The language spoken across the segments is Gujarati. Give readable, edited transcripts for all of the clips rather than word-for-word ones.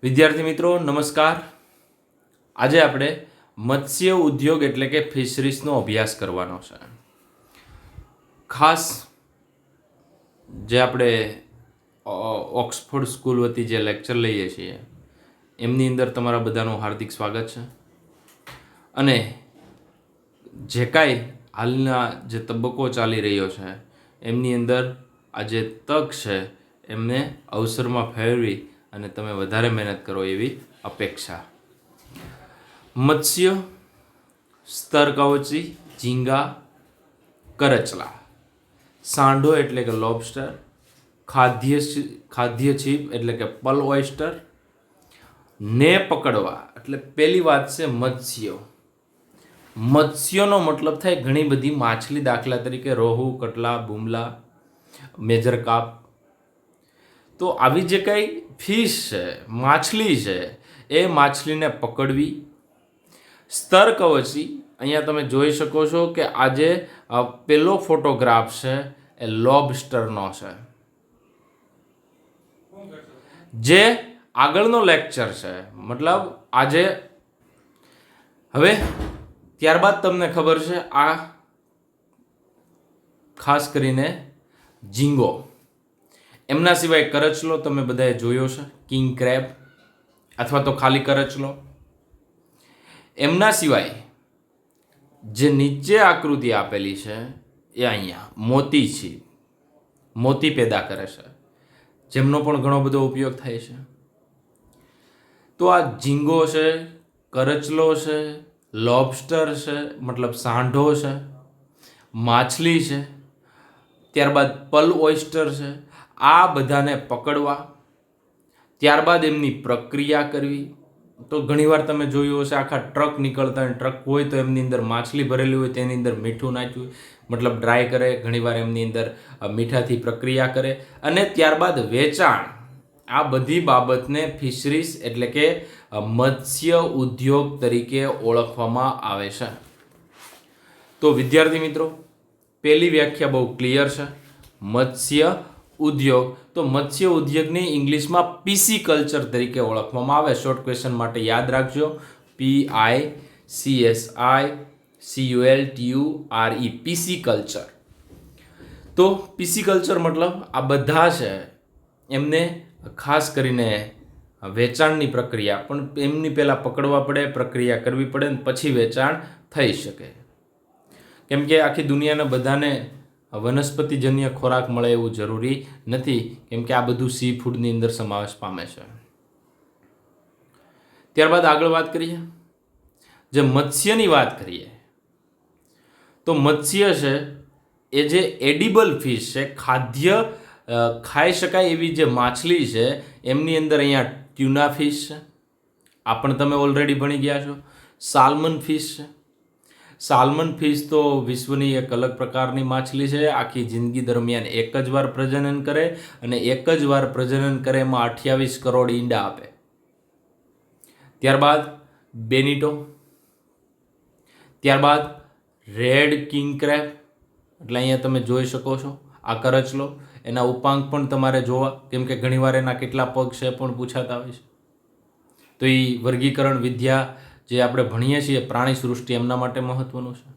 વિદ્યાર્થી મિત્રો નમસ્કાર. આજે આપણે મત્સ્ય ઉદ્યોગ એટલે કે ફિશરીઝનો અભ્યાસ કરવાનો છે. ખાસ જે આપણે ઓક્સફોર્ડ સ્કૂલ વતી જે લેક્ચર લઈએ છીએ એમની અંદર તમારા બધાનું હાર્દિક સ્વાગત છે. અને જે કાંઈ હાલના જે તબક્કો ચાલી રહ્યો છે એમની અંદર આ જે તક છે એમને અવસરમાં ફેરવી અને તમે વધારે મહેનત કરો એવી અપેક્ષા. મત્સ્ય, સ્તરકવચી, ઝીંગા, કરચલા, સાંઢો એટલે કે લોબસ્ટર, ખાદ્ય છીપ એટલે કે પલ ઓયસ્ટર, ને પકડવા એટલે પહેલી વાત છે મત્સ્યો. મત્સ્યોનો મતલબ થાય ઘણી બધી માછલી, દાખલા તરીકે રોહુ, કટલા, બુમલા, મેજર કાર્પ. તો આવી જે કંઈ ફિશ છે, માછલી છે, એ માછલીને પકડવી. સ્તરકવચી, અહીંયા તમે જોઈ શકો છો કે આજે પેલો ફોટોગ્રાફ છે એ લોબસ્ટરનો છે, જે આગળનો લેક્ચર છે. મતલબ આજે હવે ત્યારબાદ તમને ખબર છે આ ખાસ કરીને ઝીંગો. એમના સિવાય કરચલો તમે બધાએ જોયો છે, કિંગ ક્રેબ અથવા તો ખાલી કરચલો. એમના સિવાય જે નીચે આકૃતિ આપેલી છે એ અહીંયા મોતી છે, મોતી પેદા કરે છે, જેમનો પણ ઘણો બધો ઉપયોગ થાય છે. તો આ ઝીંગો છે, કરચલો છે, લોબસ્ટર છે મતલબ સાંઢો છે, માછલી છે, ત્યારબાદ પલ ઓયસ્ટર છે. આ બધાને પકડવા, ત્યારબાદ એમની પ્રક્રિયા કરવી. તો ઘણીવાર તમે જોયું હશે આખા ટ્રક નીકળતા હોય, ટ્રક હોય તો એમની અંદર માછલી ભરેલી હોય તેની અંદર મીઠું નાખ્યું, મતલબ ડ્રાય કરે. ઘણીવાર એમની અંદર મીઠાથી પ્રક્રિયા કરે અને ત્યારબાદ વેચાણ. આ બધી બાબતને ફિશરીઝ એટલે કે મત્સ્ય ઉદ્યોગ તરીકે ઓળખવામાં આવે છે. તો વિદ્યાર્થી મિત્રો, પહેલી વ્યાખ્યા બહુ ક્લિયર છે, મત્સ્ય ઉદ્યોગ. તો મત્સ્ય ઉદ્યોગની ઇંગ્લિશમાં પીસી-કલ્ચર તરીકે ઓળખવામાં આવે. શોર્ટ ક્વેશ્ચન માટે યાદ રાખજો, PICSICULTURE, પીસી-કલ્ચર. તો પીસી-કલ્ચર મતલબ આ બધા છે એમને ખાસ કરીને વેચાણની પ્રક્રિયા, પણ એમની પહેલાં પકડવા પડે, પ્રક્રિયા કરવી પડે ને પછી વેચાણ થઈ શકે. કેમ કે આખી દુનિયાના બધાને વનસ્પતિજન્ય ખોરાક મળે એવું જરૂરી નથી, કેમ કે આ બધું સી ફૂડની અંદર સમાવેશ પામે છે. ત્યારબાદ આગળ વાત કરીએ, જે મત્સ્યની વાત કરીએ તો મત્સ્ય છે એ જે એડિબલ ફિશ છે, ખાઈ શકાય એવી જે માછલી છે, એમની અંદર અહીંયા ટ્યુના ફિશ છે, આ પણ તમે ઓલરેડી ભણી ગયા છો. સાલ્મન ફિશ છે. સાલ્મન ફિશ તો વિશ્વની એક અલગ પ્રકારની માછલી છે. આખી જિંદગી દરમિયાન એક જ વાર પ્રજનન કરે અને એક જ વાર પ્રજનન કરે એમાં 28 કરોડ ઈંડા આપે. ત્યારબાદ બેનિટો, ત્યારબાદ રેડ કિંગ ક્રેબ, એટલે અહીંયા તમે જોઈ શકો છો આ કરચલો. એના ઉપાંક પણ તમારે જોવા, કેમ કે ઘણીવાર એના કેટલા પગ છે પણ પૂછાતા હોય છે. તો એ વર્ગીકરણ વિદ્યા જે આપણે ભણીએ છીએ પ્રાણી સૃષ્ટિ, એમના માટે મહત્વનું છે.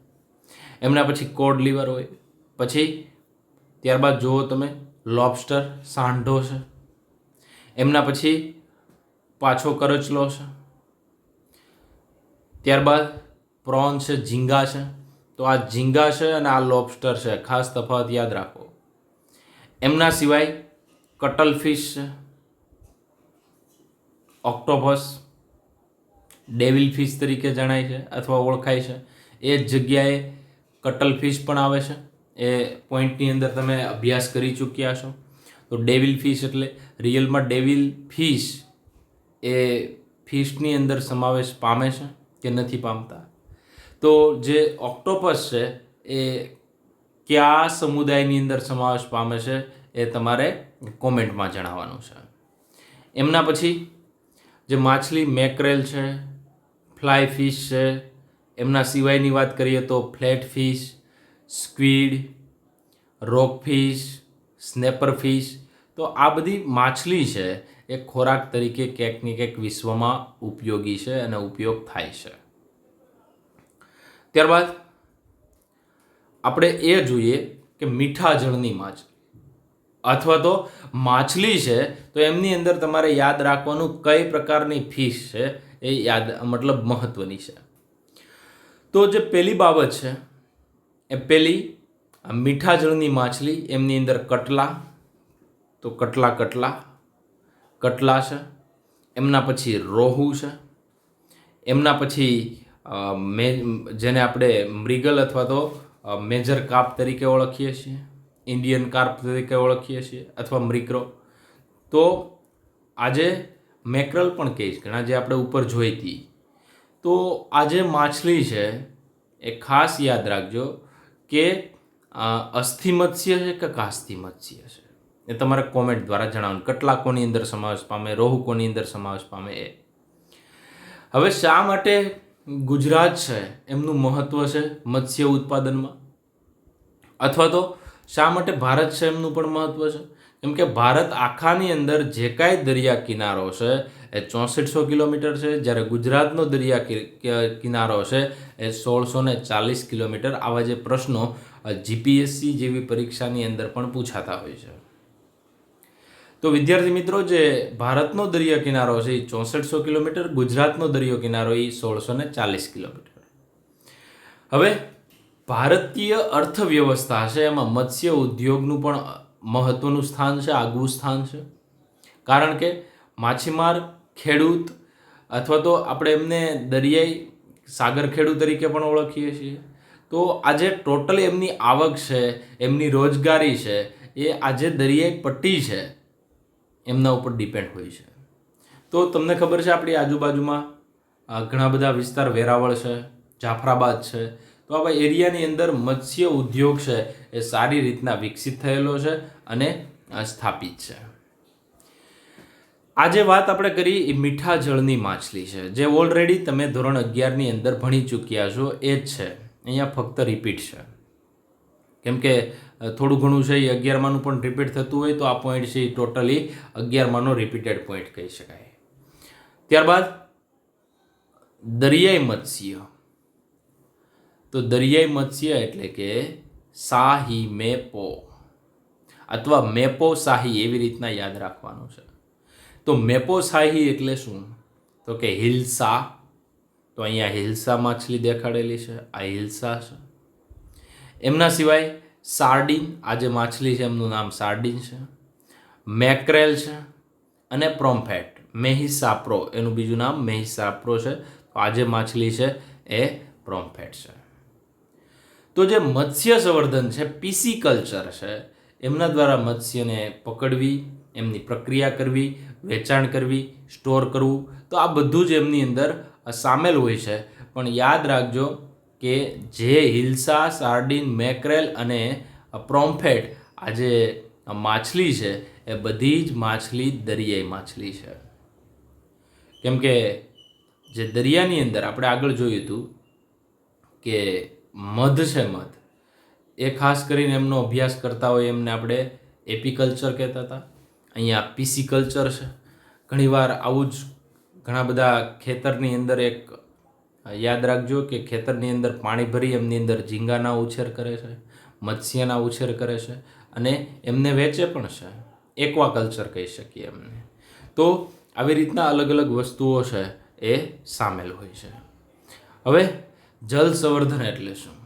એમના પછી કોડ લીવર હોય, પછી ત્યારબાદ જુઓ તમે લોબસ્ટર, સાંઢો છે. એમના પછી પાછો કરચલો છે. ત્યારબાદ પ્રોન છે, ઝીંગા છે. તો આ ઝીંગા છે અને આ લોબસ્ટર છે, ખાસ તફાવત યાદ રાખો. એમના સિવાય કટલ ફિશ છે, ઓક્ટોપસ, ડેવિલ ફિશ તરીકે જણાય છે અથવા ઓળખાય છે. એ જ જગ્યાએ કટલ ફિશ પણ આવે છે. એ પોઈન્ટની અંદર તમે અભ્યાસ કરી ચૂક્યા છો. તો ડેવિલ ફિશ એટલે રિયલમાં ડેવિલ ફિશ એ ફિશની અંદર સમાવેશ પામે છે કે નથી પામતા. તો જે ઓક્ટોપસ છે એ કયા સમુદાયની અંદર સમાવેશ પામે છે એ તમારે કોમેન્ટમાં જણાવવાનું છે. એમના પછી જે માછલી મેકરેલ છે, ફ્લાય ફિશ છે. એમના સિવાયની વાત કરીએ તો ફ્લેટ ફિશ, સ્ક્વીડ, રોક ફિશ, સ્નેપર ફિશ. તો આ બધી માછલી છે એ ખોરાક તરીકે ક્યાંક ને ક્યાંક વિશ્વમાં ઉપયોગી છે અને ઉપયોગ થાય છે. ત્યારબાદ આપણે એ જોઈએ કે મીઠા જળની માછલી અથવા તો માછલી છે, તો એમની અંદર તમારે યાદ રાખવાનું કઈ પ્રકારની ફિશ છે એ મતલબ મહત્વની છે. તો જે પહેલી બાબત છે એ પહેલી મીઠા જળની માછલી, એમની અંદર કટલા, તો કટલા છે. એમના પછી રોહુ છે. એમના પછી જેને આપણે મૃગલ અથવા તો મેજર કાર્પ તરીકે ઓળખીએ છીએ, ઇન્ડિયન કાર્પ તરીકે ઓળખીએ છીએ, અથવા મૃગરો. તો આજે મેક્રલ પણ કહીશ ઘણા, જે આપણે ઉપર જોઈ હતી. તો આ જે માછલી છે એ ખાસ યાદ રાખજો કે અસ્થિ મત્સ્ય છે કે કાસ્થિ મત્સ્ય છે, એ તમારે કોમેન્ટ દ્વારા જણાવવાનું. કટલા કોની અંદર સમાવેશ પામે, રોહુ કોની અંદર સમાવેશ પામે એ. હવે શા માટે ગુજરાત છે એમનું મહત્વ છે મત્સ્ય ઉત્પાદનમાં, અથવા તો શા માટે ભારત છે એમનું પણ મહત્વ છે? કેમ કે ભારત આખાની અંદર જે કાંઈ દરિયા કિનારો છે એ 6400 કિલોમીટર છે, જ્યારે ગુજરાતનો દરિયા કિનારો છે એ 1640 કિલોમીટર. આવા જે પ્રશ્નો જીપીએસસી જેવી પરીક્ષાની અંદર પણ પૂછાતા હોય છે. તો વિદ્યાર્થી મિત્રો, જે ભારતનો દરિયા કિનારો છે એ 6400 કિલોમીટર, ગુજરાતનો દરિયો કિનારો એ 1640 કિલોમીટર. હવે ભારતીય અર્થવ્યવસ્થા છે એમાં મત્સ્ય ઉદ્યોગનું પણ મહત્વનું સ્થાન છે, આગવું સ્થાન છે. કારણ કે માછીમાર, ખેડૂત અથવા તો આપણે એમને દરિયાઈ સાગર ખેડૂત તરીકે પણ ઓળખીએ છીએ. તો આજે ટોટલ એમની આવક છે, એમની રોજગારી છે, એ આજે દરિયાઈ પટ્ટી છે એમના ઉપર ડિપેન્ડ હોય છે. તો તમને ખબર છે આપણી આજુબાજુમાં ઘણા બધા વિસ્તાર, વેરાવળ છે, જાફરાબાદ છે, તો આવા એરિયાની અંદર મત્સ્ય ઉદ્યોગ છે એ સારી રીતના વિકસિત થયેલો છે અને સ્થાપિત છે. આજે વાત આપણે કરી એ મીઠા જળની માછલી છે, જે ઓલરેડી તમે ધોરણ 11ની અંદર ભણી ચૂક્યા છો એ જ છે. અહીંયા ફક્ત રિપીટ છે, કેમ કે થોડું ઘણું છે એ 11માનું પણ રિપીટ થતું હોય, તો આ પોઈન્ટ છે એ ટોટલી 11માનો રિપીટેડ પોઈન્ટ કહી શકાય. ત્યારબાદ દરિયાઈ મત્સ્ય. તો દરિયાઈ મત્સ્ય એટલે કે શાહી મેપો અથવા મેપો શાહી, એવી રીતના યાદ રાખવાનું છે. તો મેપો શાહી એટલે શું? તો કે હિલ્સા. તો અહીંયા હિલ્સા માછલી દેખાડેલી છે, આ હિલ્સા છે. એમના સિવાય સાર્ડિન, આ જે માછલી છે એમનું નામ સાર્ડિન છે. મેક્રેલ છે અને પ્રોમ્ફેટ, મેહિસાપ્રો, એનું બીજું નામ મેહિસાપ્રો છે. તો આ જે માછલી છે એ પ્રોમ્ફેટ છે. તો જે મત્સ્ય સંવર્ધન છે, પીસી કલ્ચર છે, એમના દ્વારા મત્સ્યને પકડવી, એમની પ્રક્રિયા કરવી, વેચાણ કરવી, સ્ટોર કરવું, તો આ બધું જ એમની અંદર સામેલ હોય છે. પણ યાદ રાખજો કે જે હિલ્સા, સાર્ડિન, મેક્રેલ અને પ્રોમ્ફેટ આ જે માછલી છે એ બધી જ માછલી દરિયાઈ માછલી છે. કેમ કે જે દરિયાની અંદર આપણે આગળ જોયું હતું કે મધ છે, મધ એ ખાસ કરીને એમનો અભ્યાસ કરતા હોય એમને આપણે એપીકલ્ચર કહેતા હતા. અહીંયા પીસીકલ્ચર છે. ઘણીવાર આવું જ ઘણા બધા ખેતરની અંદર એક યાદ રાખજો કે ખેતરની અંદર પાણી ભરી એમની અંદર ઝીંગાના ઉછેર કરે છે, મત્સ્યના ઉછેર કરે છે અને એમને વેચે પણ છે. એક્વાકલ્ચર કહી શકીએ એમને. તો આવી રીતના અલગ અલગ વસ્તુઓ છે એ સામેલ હોય છે. હવે જલ સંવર્ધન એટલે શું?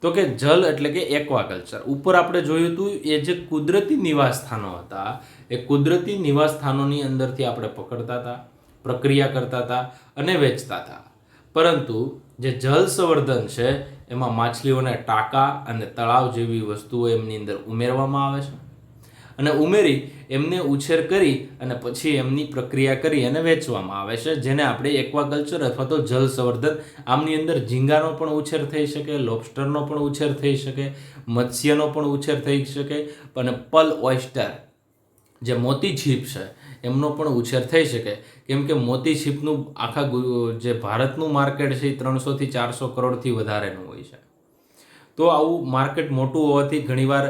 તો કે જલ એટલે કે એક્વાકલ્ચર. ઉપર આપણે જોયું હતું એ જે કુદરતી નિવાસ સ્થાનો હતા, એ કુદરતી નિવાસ સ્થાનોની અંદરથી આપણે પકડતા હતા, પ્રક્રિયા કરતા હતા અને વેચતા હતા. પરંતુ જે જલ સંવર્ધન છે એમાં માછલીઓને ટાંકા અને તળાવ જેવી વસ્તુઓ એમની અંદર ઉમેરવામાં આવે છે અને ઉમેરી એમને ઉછેર કરી અને પછી એમની પ્રક્રિયા કરી અને વેચવામાં આવે છે, જેને આપણે એક્વાકલ્ચર અથવા તો જલ સંવર્ધન. આમની અંદર ઝીંગાનો પણ ઉછેર થઈ શકે, લોબસ્ટરનો પણ ઉછેર થઈ શકે, મત્સ્યનો પણ ઉછેર થઈ શકે અને પલ ઓયસ્ટર, જે મોતી છીપ છે એમનો પણ ઉછેર થઈ શકે. કેમ કે મોતી છીપનું આખા જે ભારતનું માર્કેટ છે એ 300 થી 400 કરોડથી વધારેનું હોય છે. તો આવું માર્કેટ મોટું હોવાથી ઘણીવાર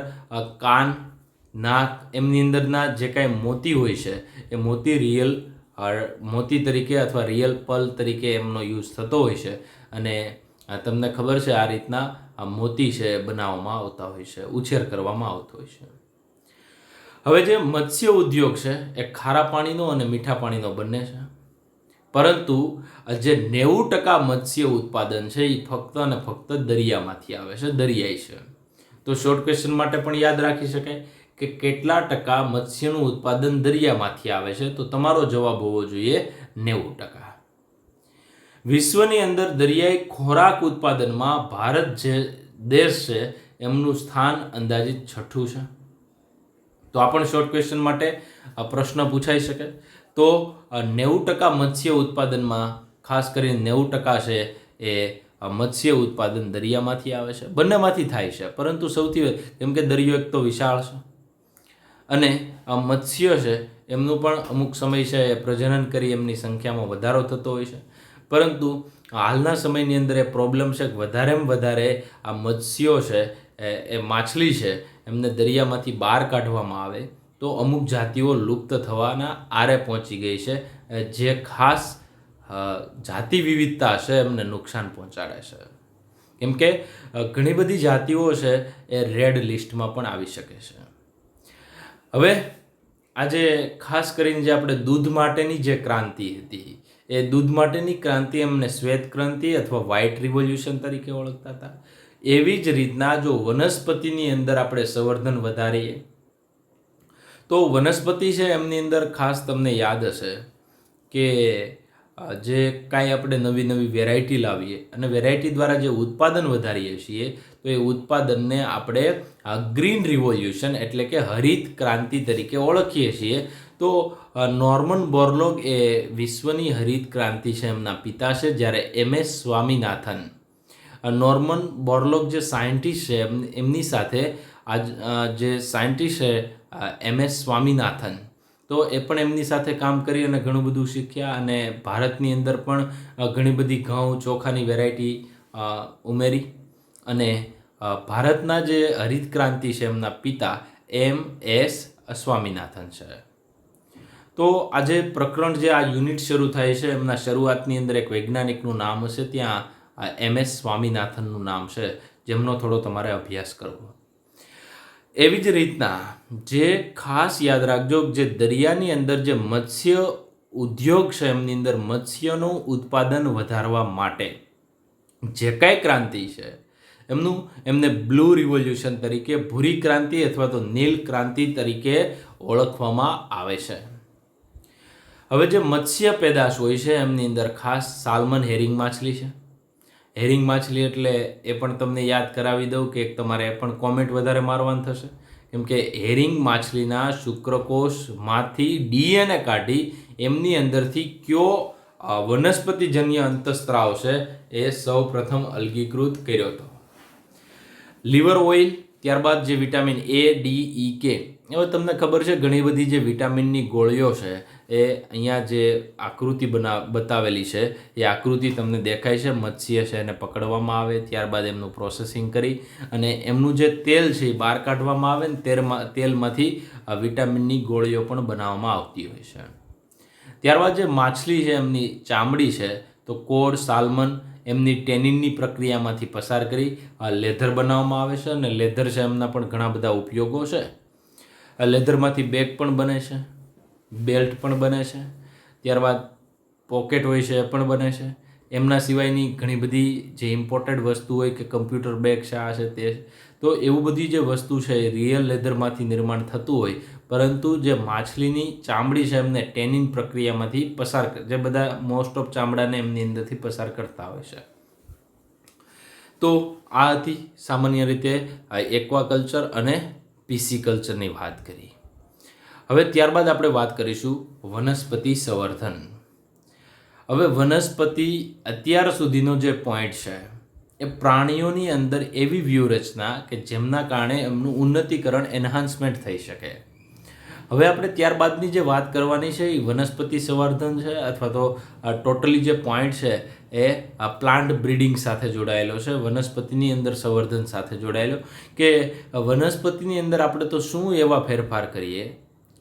કાન નાક, એમની અંદરના જે કાંઈ મોતી હોય છે એ મોતી રિયલ મોતી તરીકે અથવા રિયલ પલ તરીકે એમનો યુઝ થતો હોય છે અને તમને ખબર છે આ રીતના આ મોતી છે બનાવવામાં આવતા હોય છે, ઉછેર કરવામાં આવતો હોય છે. હવે જે મત્સ્ય ઉદ્યોગ છે એ ખારા પાણીનો અને મીઠા પાણીનો બંને છે, પરંતુ જે 90% મત્સ્ય ઉત્પાદન છે એ ફક્ત અને ફક્ત દરિયામાંથી આવે છે, દરિયાઈ છે. તો શોર્ટ ક્વેશ્ચન માટે પણ યાદ રાખી શકાય કે કેટલા ટકા મત્સ્યનું ઉત્પાદન દરિયામાંથી આવે છે, તો તમારો જવાબ હોવો જોઈએ 90%. વિશ્વની અંદર દરિયાઈ ખોરાક ઉત્પાદનમાં ભારત જે દેશ છે એમનું સ્થાન અંદાજિત 6થું છે. તો આ પણ શોર્ટ ક્વેશ્ચન માટે આ પ્રશ્ન પૂછાઈ શકે. તો 90% મત્સ્ય ઉત્પાદનમાં ખાસ કરીને 90% છે એ મત્સ્ય ઉત્પાદન દરિયામાંથી આવે છે, બંનેમાંથી થાય છે, પરંતુ સૌથી કેમ કે દરિયો એક તો વિશાળ છે અને આ મત્સ્ય છે એમનું પણ અમુક સમય છે એ પ્રજનન કરી એમની સંખ્યામાં વધારો થતો હોય છે, પરંતુ હાલના સમયની અંદર એ પ્રોબ્લેમ છે કે વધારેમાં વધારે આ મત્સ્યો છે એ માછલી છે એમને દરિયામાંથી બહાર કાઢવામાં આવે તો અમુક જાતિઓ લુપ્ત થવાના આરે પહોંચી ગઈ છે, જે ખાસ જાતિ વિવિધતા છે એમને નુકસાન પહોંચાડે છે. કેમ કે ઘણી બધી જાતિઓ છે એ રેડ લિસ્ટમાં પણ આવી શકે છે. હવે આજે ખાસ કરીને જે આપણે દૂધ માટેની જે ક્રાંતિ હતી એ દૂધ માટેની ક્રાંતિ એમને શ્વેત ક્રાંતિ અથવા વ્હાઇટ રિવોલ્યુશન તરીકે ઓળખતા હતા. એવી જ રીતના જો વનસ્પતિની અંદર આપણે સંવર્ધન વધારીએ તો વનસ્પતિ છે એમની અંદર ખાસ તમને યાદ હશે કે જે કાંઈ આપણે નવી નવી વેરાયટી લાવીએ અને વેરાયટી દ્વારા જે ઉત્પાદન વધારીએ છીએ તો એ ઉત્પાદનને આપણે ગ્રીન રિવોલ્યુશન એટલે કે હરિત ક્રાંતિ તરીકે ઓળખીએ છીએ. તો નોર્મન બોરલોગ એ વિશ્વની હરિત ક્રાંતિ છે એમના પિતા છે, જ્યારે MS સ્વામીનાથન નોર્મન બોરલોગ જે સાયન્ટિસ્ટ છે એમની સાથે જે સાયન્ટિસ્ટ છે MS સ્વામીનાથન, તો એ પણ એમની સાથે કામ કરી અને ઘણું બધું શીખ્યા અને ભારતની અંદર પણ ઘણી બધી ઘઉં ચોખાની વેરાયટી ઉમેરી અને ભારતના જે હરિત ક્રાંતિ છે એમના પિતા MS સ્વામીનાથન છે. તો આજે પ્રકરણ જે આ યુનિટ શરૂ થાય છે એમના શરૂઆતની અંદર એક વૈજ્ઞાનિકનું નામ હશે, ત્યાં MS સ્વામીનાથનનું નામ છે, જેમનો થોડો તમારે અભ્યાસ કરવો. એવી જ રીતના જે ખાસ યાદ રાખજો જે દરિયાની અંદર જે મત્સ્ય ઉદ્યોગ છે એમની અંદર મત્સ્યનું ઉત્પાદન વધારવા માટે જે કાંઈ ક્રાંતિ છે એમને બ્લુ રિવોલ્યુશન તરીકે, ભૂરી ક્રાંતિ અથવા તો નીલ ક્રાંતિ તરીકે ઓળખવામાં આવે છે. હવે જે મત્સ્ય પેદાશ હોય છે એમની અંદર ખાસ સાલ્મન હેરિંગ માછલી છે. હેરિંગ માછલી એટલે એ પણ તમને યાદ કરાવી દઉં કે તમારે એ પણ કોમેન્ટ વધારે મારવાનું થશે, કેમ કે હેરિંગ માછલીના શુક્રકોષમાંથી DNA કાઢી એમની અંદરથી કયો વનસ્પતિજન્ય અંતઃસ્ત્રાવ છે એ સૌ પ્રથમ અલગીકૃત કર્યો હતો. લીવર ઓઇલ, ત્યારબાદ જે vitamin A, D, E, K. હવે તમને ખબર છે ઘણી બધી જે વિટામિનની ગોળીઓ છે એ અહીંયા જે આકૃતિ બતાવેલી છે એ આકૃતિ તમને દેખાય છે. મત્સ્ય છે એને પકડવામાં આવે, ત્યારબાદ એમનું પ્રોસેસિંગ કરી અને એમનું જે તેલ છે એ બહાર કાઢવામાં આવે ને તેલમાંથી વિટામિનની ગોળીઓ પણ બનાવવામાં આવતી હોય છે. ત્યારબાદ જે માછલી છે એમની ચામડી છે તો કોડ, સાલ્મન એમની ટેનિનની પ્રક્રિયામાંથી પસાર કરી લેધર બનાવવામાં આવે છે અને લેધર છે એમના પણ ઘણા બધા ઉપયોગો છે. લેધરમાંથી બેગ પણ બને છે, બેલ્ટ પણ બને છે, ત્યારબાદ પોકેટ હોય છે એ પણ બને છે. એમના સિવાયની ઘણી બધી જે ઇમ્પોર્ટન્ટ વસ્તુ હોય કે કમ્પ્યુટર બેગ છે, આ છે તે, તો એવું બધી જે વસ્તુ છે એ રિયલ લેધરમાંથી નિર્માણ થતું હોય, પરંતુ જે માછલીની ચામડી છે એમને ટેનિન પ્રક્રિયામાંથી પસાર, જે બધા મોસ્ટ ઓફ ચામડાને એમની અંદરથી પસાર કરતા હોય છે. તો આ હતી સામાન્ય રીતે એક્વાકલ્ચર અને પિસિકલ્ચરની વાત કરી. હવે ત્યારબાદ આપણે વાત કરીશું વનસ્પતિ સંવર્ધન. હવે વનસ્પતિ અત્યાર સુધીનો જે પોઈન્ટ છે એ પ્રાણીઓની અંદર એવી વ્યૂહરચના કે જેમના કારણે એમનું ઉન્નતીકરણ, એન્હાન્સમેન્ટ થઈ શકે. હવે આપણે ત્યારબાદની જે વાત કરવાની છે એ વનસ્પતિ સંવર્ધન છે, અથવા તો ટોટલી જે પોઈન્ટ છે એ પ્લાન્ટ બ્રીડિંગ સાથે જોડાયેલો છે, વનસ્પતિની અંદર સંવર્ધન સાથે જોડાયેલો, કે વનસ્પતિની અંદર આપણે તો શું એવા ફેરફાર કરીએ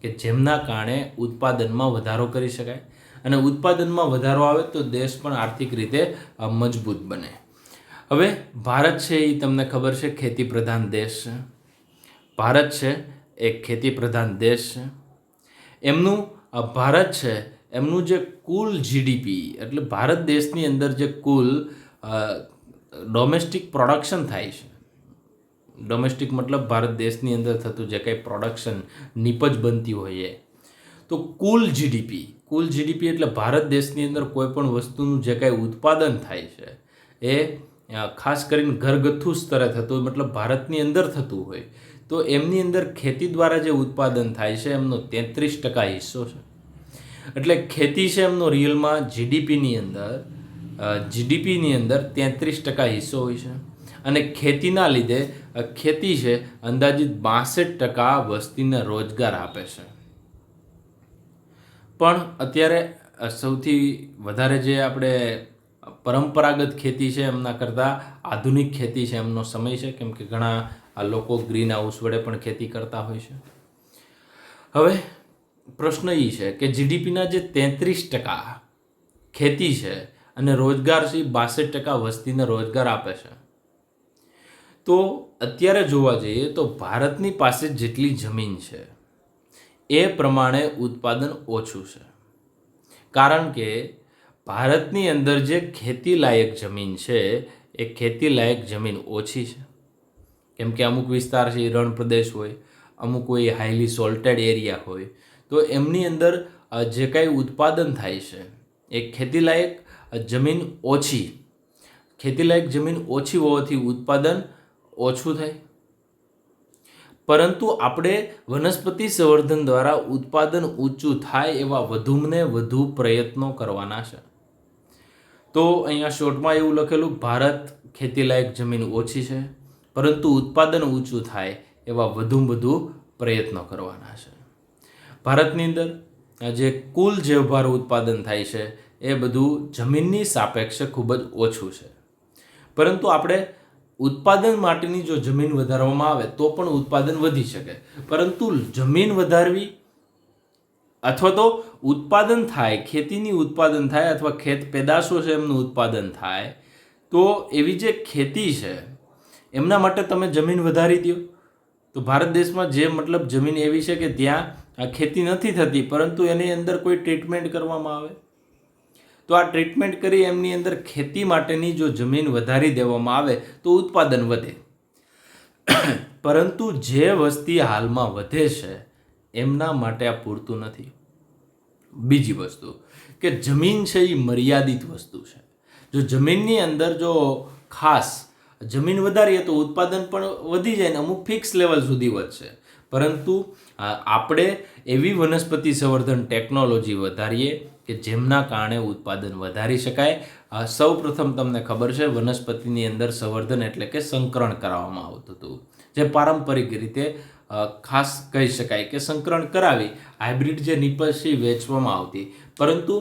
કે જેમના કારણે ઉત્પાદનમાં વધારો કરી શકાય, અને ઉત્પાદનમાં વધારો આવે તો દેશ પણ આર્થિક રીતે મજબૂત બને. હવે ભારત છે એ તમને ખબર છે ખેતી પ્રધાન દેશ છે. ભારત છે એ ખેતી પ્રધાન દેશ છે. એમનું ભારત છે એમનું જે કુલ જીડીપી એટલે ભારત દેશની અંદર જે કુલ ડોમેસ્ટિક પ્રોડક્શન થાય છે, ડોમેસ્ટિક મતલબ ભારત દેશની અંદર થતું જે કંઈ પ્રોડક્શન નિપજ બનતી હોય એ, તો કુલ જીડીપી એટલે ભારત દેશની અંદર કોઈ પણ વસ્તુનું જે કાંઈ ઉત્પાદન થાય છે એ ખાસ કરીને ઘરગથ્થુ સ્તરે થતું હોય, મતલબ ભારતની અંદર થતું હોય, તો એમની અંદર ખેતી દ્વારા જે ઉત્પાદન થાય છે એમનો 33% હિસ્સો છે. એટલે ખેતી છે એમનો રિયલમાં જીડીપીની અંદર 33% હિસ્સો હોય છે. અને ખેતીના લીધે ખેતી છે અંદાજિત 62% વસ્તીને રોજગાર આપે છે. પણ અત્યારે સૌથી વધારે જે આપણે પરંપરાગત ખેતી છે એમના કરતાં આધુનિક ખેતી છે એમનો સમય છે, કેમ કે ઘણા લોકો ગ્રીન હાઉસ વડે પણ ખેતી કરતા હોય છે. હવે પ્રશ્ન એ છે કે જીડીપીના જે 33% ખેતી છે અને રોજગાર છે 62% વસ્તીને રોજગાર આપે છે, તો અત્યારે જોવા જઈએ તો ભારતની પાસે જેટલી જમીન છે એ પ્રમાણે ઉત્પાદન ઓછું છે. કારણ કે ભારતની અંદર જે ખેતીલાયક જમીન છે એ ખેતીલાયક જમીન ઓછી છે. કેમ કે અમુક વિસ્તાર છે એ રણ પ્રદેશ હોય, અમુક કોઈ હાઈલી સોલ્ટેડ એરિયા હોય, તો એમની અંદર જે કાંઈ ઉત્પાદન થાય છે એ ખેતીલાયક જમીન ઓછી હોવાથી ઉત્પાદન ઓછું થાય. પરંતુ આપણે વનસ્પતિ સંવર્ધન દ્વારા ઉત્પાદન ઊંચું થાય એવા વધુને વધુ પ્રયત્નો કરવાના છે. તો અહીંયા શોર્ટમાં એવું લખેલું, ભારત ખેતીલાયક જમીન ઓછી છે પરંતુ ઉત્પાદન ઊંચું થાય એવા વધુ પ્રયત્નો કરવાના છે. ભારતની અંદર જે કુલ જૈવભાર ઉત્પાદન થાય છે એ બધું જમીનની સાપેક્ષે ખૂબ જ ઓછું છે. પરંતુ આપણે ઉત્પાદન માટેની જો જમીન વધારવામાં આવે તો પણ ઉત્પાદન વધી શકે. પરંતુ જમીન વધારવી અથવા તો ઉત્પાદન થાય, ખેતીની ઉત્પાદન થાય અથવા ખેત પેદાશો છે એમનું ઉત્પાદન થાય, તો એવી જે ખેતી છે એમના માટે તમે જમીન વધારી દો. તો ભારત દેશમાં જે મતલબ જમીન એવી છે કે ત્યાં ખેતી નથી થતી પરંતુ એની અંદર કોઈ ટ્રીટમેન્ટ કરવામાં આવે, તો આ ટ્રીટમેન્ટ કરી એમની અંદર ખેતી માટેની જો જમીન વધારી દેવામાં આવે તો ઉત્પાદન વધે. પરંતુ જે વસ્તી હાલમાં વધે છે એમના માટે આ પૂરતું નથી. બીજી વસ્તુ કે જમીન છે એ મર્યાદિત વસ્તુ છે. જો જમીનની અંદર જો ખાસ જમીન વધારીએ તો ઉત્પાદન પણ વધી જાય ને અમુક ફિક્સ લેવલ સુધી વધશે. પરંતુ આપણે એવી વનસ્પતિ સંવર્ધન ટેકનોલોજી વધારીએ કે જેમના કારણે ઉત્પાદન વધારી શકાય. સૌ પ્રથમ તમને ખબર છે વનસ્પતિની અંદર સંવર્ધન એટલે કે સંકરણ કરાવવામાં આવતું હતું, જે પારંપરિક રીતે ખાસ કહી શકાય કે સંકરણ કરાવી હાઇબ્રિડ જે નીપજ છે વેચવામાં આવતી. પરંતુ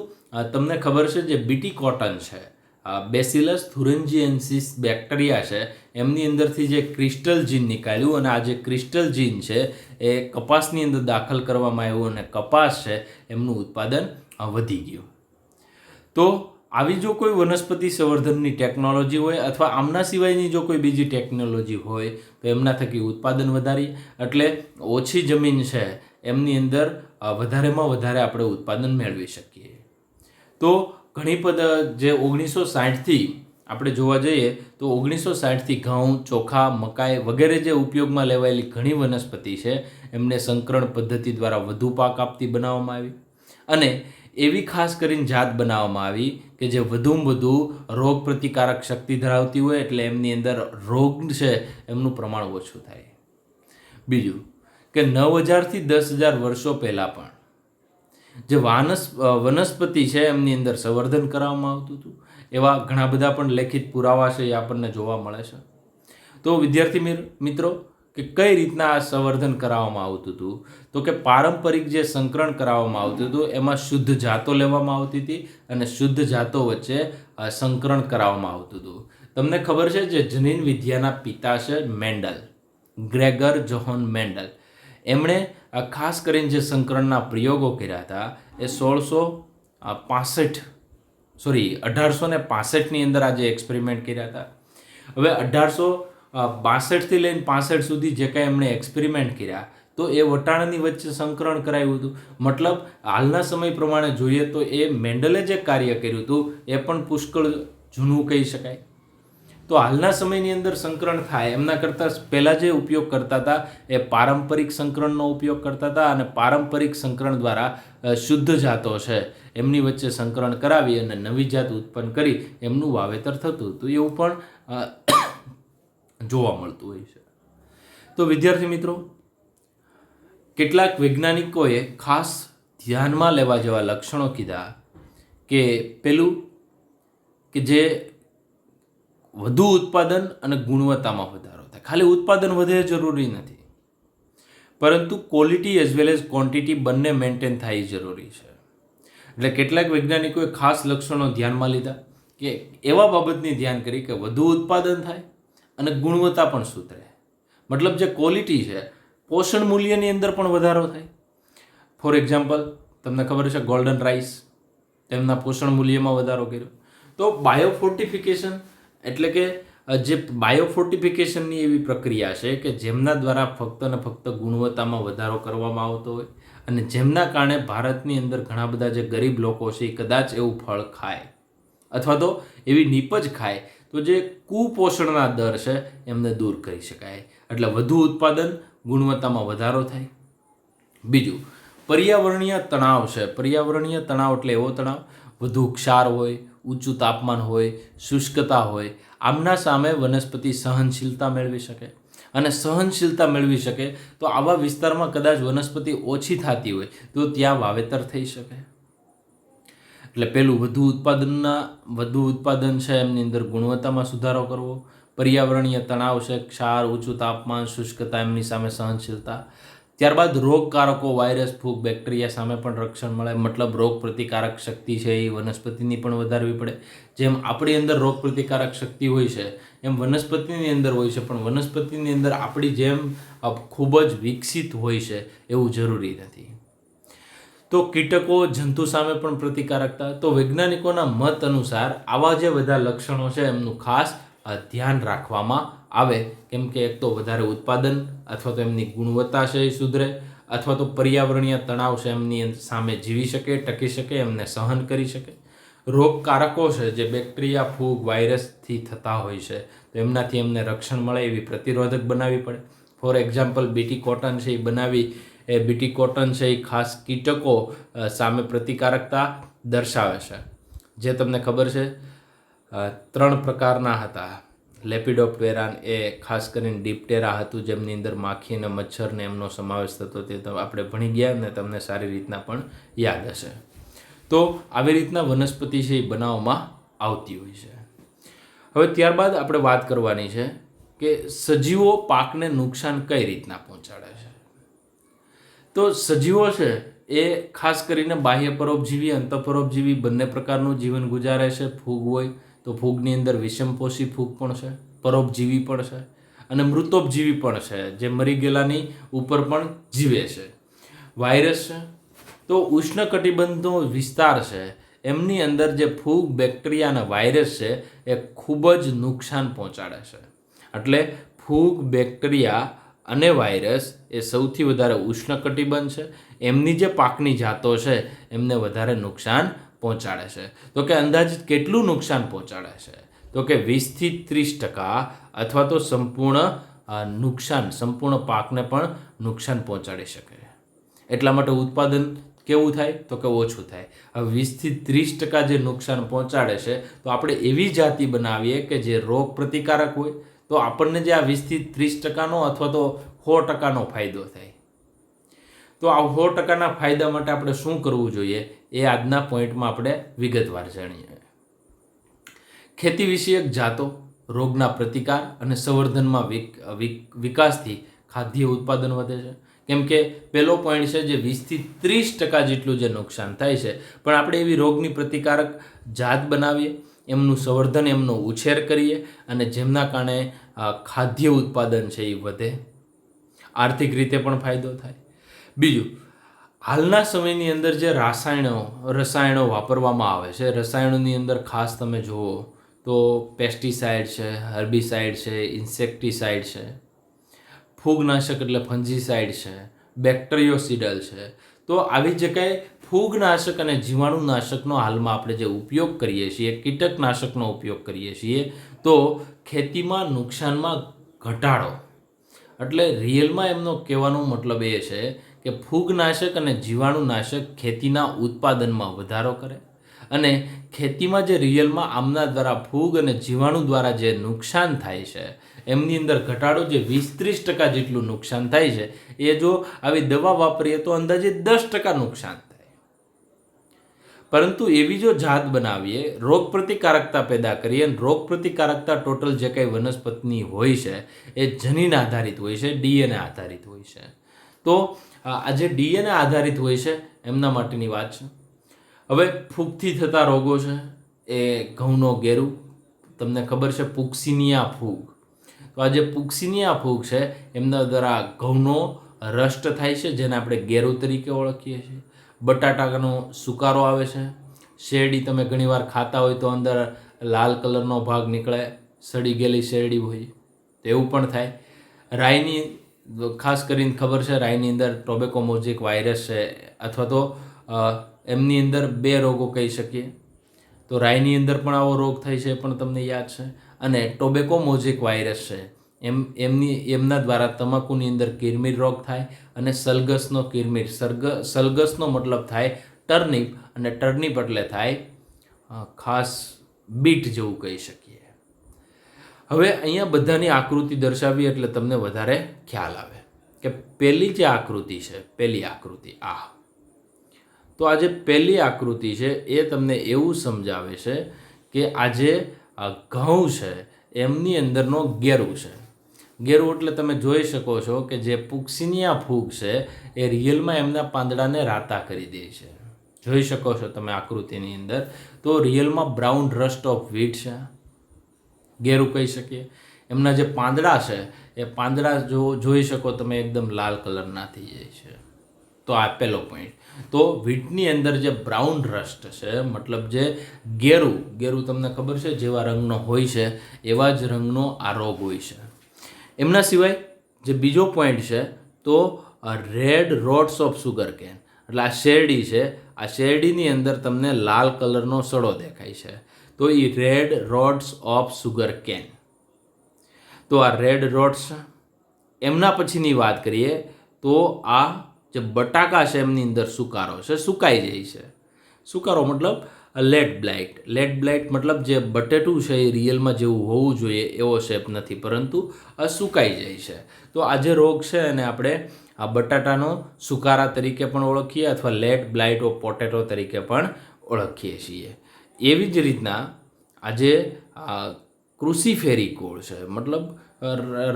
તમને ખબર છે જે બીટી કોટન છે, બેસિલસ થુરિન્જીએન્સિસ બેક્ટેરિયા છે, એમની અંદરથી જે ક્રિસ્ટલ જીન નીકાળ્યું અને આ જે ક્રિસ્ટલ જીન છે એ કપાસની અંદર દાખલ કરવામાં આવ્યું અને કપાસ છે એમનું ઉત્પાદન વધી ગયું. તો આવી જો કોઈ વનસ્પતિ સંવર્ધનની ટેકનોલોજી હોય અથવા આમના સિવાયની જો કોઈ બીજી ટેકનોલોજી હોય તો એમના થકી ઉત્પાદન વધારીએ, એટલે ઓછી જમીન છે એમની અંદર વધારેમાં વધારે આપણે ઉત્પાદન મેળવી શકીએ. તો ઘણી જે 1960થી આપણે જોવા જઈએ તો 1960થી ઘઉં, ચોખા, મકાઈ વગેરે જે ઉપયોગમાં લેવાયેલી ઘણી વનસ્પતિ છે એમને સંકરણ પદ્ધતિ દ્વારા વધુ પાક આપતી બનાવવામાં આવી અને એવી ખાસ કરીને જાત બનાવવામાં આવી કે જે વધુમાં વધુ રોગ પ્રતિકારક શક્તિ ધરાવતી હોય, એટલે એમની અંદર રોગ છે એમનું પ્રમાણ ઓછું થાય. બીજું કે 9000થી 10,000 વર્ષો પહેલાં પણ જે વનસ્પતિ છે એમની અંદર સંવર્ધન કરવામાં આવતું હતું, એવા ઘણા બધા પણ લેખિત પુરાવા છે એ આપણને જોવા મળે છે. તો વિદ્યાર્થી મિત્રો, કે કઈ રીતના આ સંવર્ધન કરાવવામાં આવતું હતું, તો કે પારંપરિક જે સંકરણ કરાવવામાં આવતું હતું એમાં શુદ્ધ જાતો લેવામાં આવતી હતી અને શુદ્ધ જાતો વચ્ચે સંકરણ કરાવવામાં આવતું હતું. તમને ખબર છે જે જનીન વિદ્યાના પિતા છે મેન્ડલ, ગ્રેગર જોહન મેન્ડલ, એમણે ખાસ કરીને જે સંકરણના પ્રયોગો કર્યા હતા એ 1865ની અંદર આ જે એક્સપેરિમેન્ટ કર્યા હતા. હવે 1862થી લઈને 65 સુધી જે કાંઈ એમણે એક્સપેરિમેન્ટ કર્યા તો એ વટાણાની વચ્ચે સંકરણ કરાયું હતું. મતલબ હાલના સમય પ્રમાણે જોઈએ તો એ મેન્ડલે જે કાર્ય કર્યું હતું એ પણ પુષ્કળ જૂનું કહી શકાય. તો હાલના સમયની અંદર સંકરણ થાય એમના કરતાં પહેલાં જે ઉપયોગ કરતા હતા એ પારંપરિક સંકરણનો ઉપયોગ કરતા હતા અને પારંપરિક સંકરણ દ્વારા શુદ્ધ જાતો છે એમની વચ્ચે સંકરણ કરાવી અને નવી જાત ઉત્પન્ન કરી એમનું વાવેતર થતું હતું. એવું પણ જોવા મળતું હોય છે. તો વિદ્યાર્થી મિત્રો, કેટલાક વૈજ્ઞાનિકોએ ખાસ ધ્યાનમાં લેવા જેવા લક્ષણો કીધા કે પેલું કે જે વધુ ઉત્પાદન અને ગુણવત્તામાં વધારો થાય. ખાલી ઉત્પાદન વધે જરૂરી નથી, પરંતુ quality as well as quantity બંને મેન્ટેન થાય જરૂરી છે. એટલે કેટલાક વૈજ્ઞાનિકોએ ખાસ લક્ષણો ધ્યાનમાં લીધા કે એવા બાબતની ધ્યાન કરી કે વધુ ઉત્પાદન થાય અને ગુણવત્તા પણ સુધરે. મતલબ જે ક્વોલિટી છે, પોષણ મૂલ્યની અંદર પણ વધારો થાય. ફોર એક્ઝામ્પલ, તમને ખબર છે ગોલ્ડન રાઈસ, તેમના પોષણ મૂલ્યમાં વધારો કર્યો. તો બાયોફોર્ટિફિકેશન એટલે કે જે બાયોફોર્ટિફિકેશનની એવી પ્રક્રિયા છે કે જેમના દ્વારા ફક્ત ને ફક્ત ગુણવત્તામાં વધારો કરવામાં આવતો હોય અને જેમના કારણે ભારતની અંદર ઘણા બધા જે ગરીબ લોકો છે એ કદાચ એવું ફળ ખાય અથવા તો એવી નીપજ ખાય તો જે કુપોષણના દર છે એમને દૂર કરી શકાય. એટલે વધુ ઉત્પાદન, ગુણવત્તામાં વધારો થાય. બીજું, પર્યાવરણીય તણાવ છે. પર્યાવરણીય તણાવ એટલે એવો તણાવ વધુ ક્ષાર હોય, ઊંચું તાપમાન હોય, શુષ્કતા હોય, આમના સામે વનસ્પતિ સહનશીલતા મેળવી શકે અને સહનશીલતા મેળવી શકે તો આવા વિસ્તારમાં કદાચ વનસ્પતિ ઓછી થતી હોય તો ત્યાં વાવેતર થઈ શકે. એટલે પેલું વધુ ઉત્પાદન છે એમની અંદર ગુણવત્તામાં સુધારો કરવો, પર્યાવરણીય તણાવ છે, ક્ષાર, ઊંચું તાપમાન, શુષ્કતા, એમની સામે સહનશીલતા. ત્યારબાદ રોગકારકો, વાયરસ, ફૂગ, બેક્ટેરિયા સામે પણ રક્ષણ મળે. મતલબ રોગ પ્રતિકારક શક્તિ છે એ વનસ્પતિની પણ વધારવી પડે. જેમ આપણી અંદર રોગ પ્રતિકારક શક્તિ હોય છે એમ વનસ્પતિની અંદર હોય છે, પણ વનસ્પતિની અંદર આપણી જેમ ખૂબ જ વિકસિત હોય છે એવું જરૂરી નથી. તો કીટકો, જંતુ સામે પણ પ્રતિકારકતા. તો વૈજ્ઞાનિકોના મત અનુસાર આવા જે બધા લક્ષણો છે એમનું ખાસ ધ્યાન રાખવામાં આવે, કેમ કે એક તો વધારે ઉત્પાદન અથવા તો એમની ગુણવત્તા છે એ સુધરે, અથવા તો પર્યાવરણીય તણાવ છે એમની સામે જીવી શકે, ટકી શકે, એમને સહન કરી શકે. રોગકારકો છે જે બેક્ટેરિયા, ફૂગ, વાયરસથી થતા હોય છે તો એમનાથી એમને રક્ષણ મળે એવી પ્રતિરોધક બનાવવી પડે. ફોર એક્ઝામ્પલ, બીટી કોટન છે એ બનાવી, એ બીટી કોટન છે એ ખાસ કીટકો સામે પ્રતિકારકતા દર્શાવે છે. જે તમને ખબર છે 3 પ્રકારના હતા. લેપિડોપ્ટેરા એ ખાસ કરીને ડિપ્ટેરા હતું જેમની અંદર માખી અને મચ્છરને એમનો સમાવેશ થતો, તે આપણે ભણી ગયા અને તમને સારી રીતના પણ યાદ હશે. તો આવી રીતના વનસ્પતિ છે એ બનાવવામાં આવતી હોય છે. હવે ત્યારબાદ આપણે વાત કરવાની છે કે સજીવો પાકને નુકસાન કઈ રીતના પહોંચાડે છે. તો સજીવો છે એ ખાસ કરીને બાહ્ય પરોપજીવી, અંતઃપરોપજીવી બંને પ્રકારનું જીવન ગુજારે છે. ફૂગ હોય તો ફૂગની અંદર વિષમપોષી ફૂગ પણ છે, પરોપજીવી પણ છે અને મૃતોપજીવી પણ છે જે મરી ગયેલાની ઉપર પણ જીવે છે. વાયરસ છે તો ઉષ્ણકટિબંધનો વિસ્તાર છે એમની અંદર જે ફૂગ, બેક્ટેરિયા અને વાયરસ છે એ ખૂબ જ નુકસાન પહોંચાડે છે. એટલે ફૂગ, બેક્ટેરિયા અને વાયરસ એ સૌથી વધારે ઉષ્ણકટિબંધ છે, એમની જે પાકની જાતો છે એમને વધારે નુકસાન પહોંચાડે છે. તો કે અંદાજિત કેટલું નુકસાન પહોંચાડે છે? તો કે 20થી 30% અથવા તો સંપૂર્ણ પાકને પણ નુકસાન પહોંચાડી શકે. એટલા માટે ઉત્પાદન કેવું થાય? તો કે ઓછું થાય. હવે 20થી 30% જે નુકસાન પહોંચાડે છે તો આપણે એવી જાતિ બનાવીએ કે જે રોગ પ્રતિકારક હોય તો આપણને જે આ 20થી 30%નો અથવા તો 100%નો ફાયદો થાય. તો આ 100%ના ફાયદા માટે આપણે શું કરવું જોઈએ એ આજના પોઈન્ટમાં આપણે વિગતવાર જાણીએ. ખેતી વિષયક જાતો રોગના પ્રતિકાર અને સંવર્ધનમાં વિકાસથી ખાદ્ય ઉત્પાદન વધે છે. કેમ કે પહેલો પોઈન્ટ છે જે 20-30% જેટલું જે નુકસાન થાય છે, પણ આપણે એવી રોગની પ્રતિકારક જાત બનાવીએ, એમનું સંવર્ધન, એમનો ઉછેર કરીએ અને જેમના કારણે ખાદ્ય ઉત્પાદન છે એ વધે, આર્થિક રીતે પણ ફાયદો થાય. બીજું, હાલના સમયની અંદર જે રસાયણો વાપરવામાં આવે છે, રસાયણોની અંદર ખાસ તમે જુઓ તો પેસ્ટિસાઇડ છે, હર્બિસાઇડ છે, ઇન્સેક્ટિસાઇડ છે, ફૂગનાશક એટલે ફંજીસાઇડ છે, બેક્ટેરિયોસિડલ છે. તો આવી જગ્યાએ ફૂગનાશક અને જીવાણુનાશકનો હાલમાં આપણે જે ઉપયોગ કરીએ છીએ, કીટકનાશકનો ઉપયોગ કરીએ છીએ, તો ખેતીમાં નુકસાનમાં ઘટાડો. એટલે રિયલમાં એમનો કહેવાનો મતલબ એ છે કે ફૂગનાશક અને જીવાણુનાશક ખેતીના ઉત્પાદનમાં વધારો કરે અને ખેતીમાં જે રિયલમાં આમના દ્વારા ફૂગ અને જીવાણુ દ્વારા જે નુકસાન થાય છે એમની અંદર ઘટાડો, જે 20-30% જેટલું નુકસાન થાય છે એ જો આવી દવા વાપરીએ તો અંદાજે 10% નુકસાન થાય. પરંતુ એવી જો જાત બનાવીએ, રોગ પ્રતિકારકતા પેદા કરીએ, અને રોગ પ્રતિકારકતા ટોટલ જે કંઈ વનસ્પતિની હોય છે એ જનીન આધારિત હોય છે, ડીએનએ આધારિત હોય છે. તો આ જે ડીએનએ આધારિત હોય છે એમના માટેની વાત છે. હવે ફૂગથી થતા રોગો છે, એ ઘઉંનો ગેરુ, તમને ખબર છે પુક્સિનિયા ફૂગ. તો આ જે પુક્સિનિયા ફૂગ છે એમના દ્વારા ઘઉંનો રસ્ટ થાય છે, જેને આપણે ગેરુ તરીકે ઓળખીએ છીએ. બટાટાનો સુકારો આવે છે. શેરડી તમે ઘણીવાર ખાતા હોય તો અંદર લાલ કલરનો ભાગ નીકળે, સડી ગયેલી શેરડી હોય, તો એવું પણ થાય. રાઈની ખાસ કરીને ખબર છે, રાઈની અંદર ટોબેકો મોઝેક વાયરસ છે, અથવા તો એમની અંદર 2 રોગો કહી શકીએ. તો રાઈની અંદર પણ આવો રોગ થાય છે, પણ તમને યાદ છે. અને ટોબેકો મોઝેક વાયરસ છે એમના દ્વારા તમાકુની અંદર કિરમીર રોગ થાય અને સલગસનો કિરમીર, સલગસનો મતલબ થાય ટર્નિપ, અને ટર્નિપ એટલે થાય ખાસ બીટ જેવું કહી શકીએ. હવે અહીંયા બધાની આકૃતિ દર્શાવી એટલે તમને વધારે ખ્યાલ આવે કે પહેલી જે આકૃતિ છે, પહેલી આકૃતિ આ, તો આ જે પહેલી આકૃતિ છે એ તમને એવું સમજાવે છે કે આ જે ઘઉં છે એમની અંદરનો ગેરુ છે. ગેરુ એટલે તમે જોઈ શકો છો કે જે પુક્સિનિયા ફૂગ છે એ રિયલમાં એમના પાંદડાને રાતા કરી દે છે. જોઈ શકો છો તમે આકૃતિની અંદર. તો રિયલમાં બ્રાઉન રસ્ટ ઓફ વ્હીટ છે, ગેરુ કહી શકીએ. એમના જે પાંદડા છે એ પાંદડા જોઈ શકો તમે એકદમ લાલ કલરના થઈ જાય છે. તો આ પહેલો પોઈન્ટ. તો વ્હીટની અંદર જે બ્રાઉન રસ્ટ છે, મતલબ જે ગેરુ તમને ખબર છે જેવા રંગનો હોય છે એવા જ રંગનો આ રોગ હોય છે. એમના સિવાય જે બીજો પોઈન્ટ છે તો red rot of sugar can, એટલે આ શેરડી છે, આ શેરડીની અંદર તમને લાલ કલરનો સડો દેખાય છે, તો એ red rot of sugarcane. તો આ રેડ રોડ્સ. એમના પછીની વાત કરીએ તો આ જે બટાકા છે એમની અંદર સુકારો છે, સુકાઈ જાય છે. સુકારો મતલબ લેટ બ્લાઇટ મતલબ જે બટેટું છે એ રિયલમાં જેવું હોવું જોઈએ એવો શેપ નથી, પરંતુ સુકાઈ જાય છે. તો આ જે રોગ છે એને આપણે આ બટાટાનો સુકારા તરીકે પણ ઓળખીએ, અથવા લેટ બ્લાઇટ ઓફ પોટેટો તરીકે પણ ઓળખીએ છીએ. એવી જ રીતના આજે ક્રુસિફેરી કોળ છે, મતલબ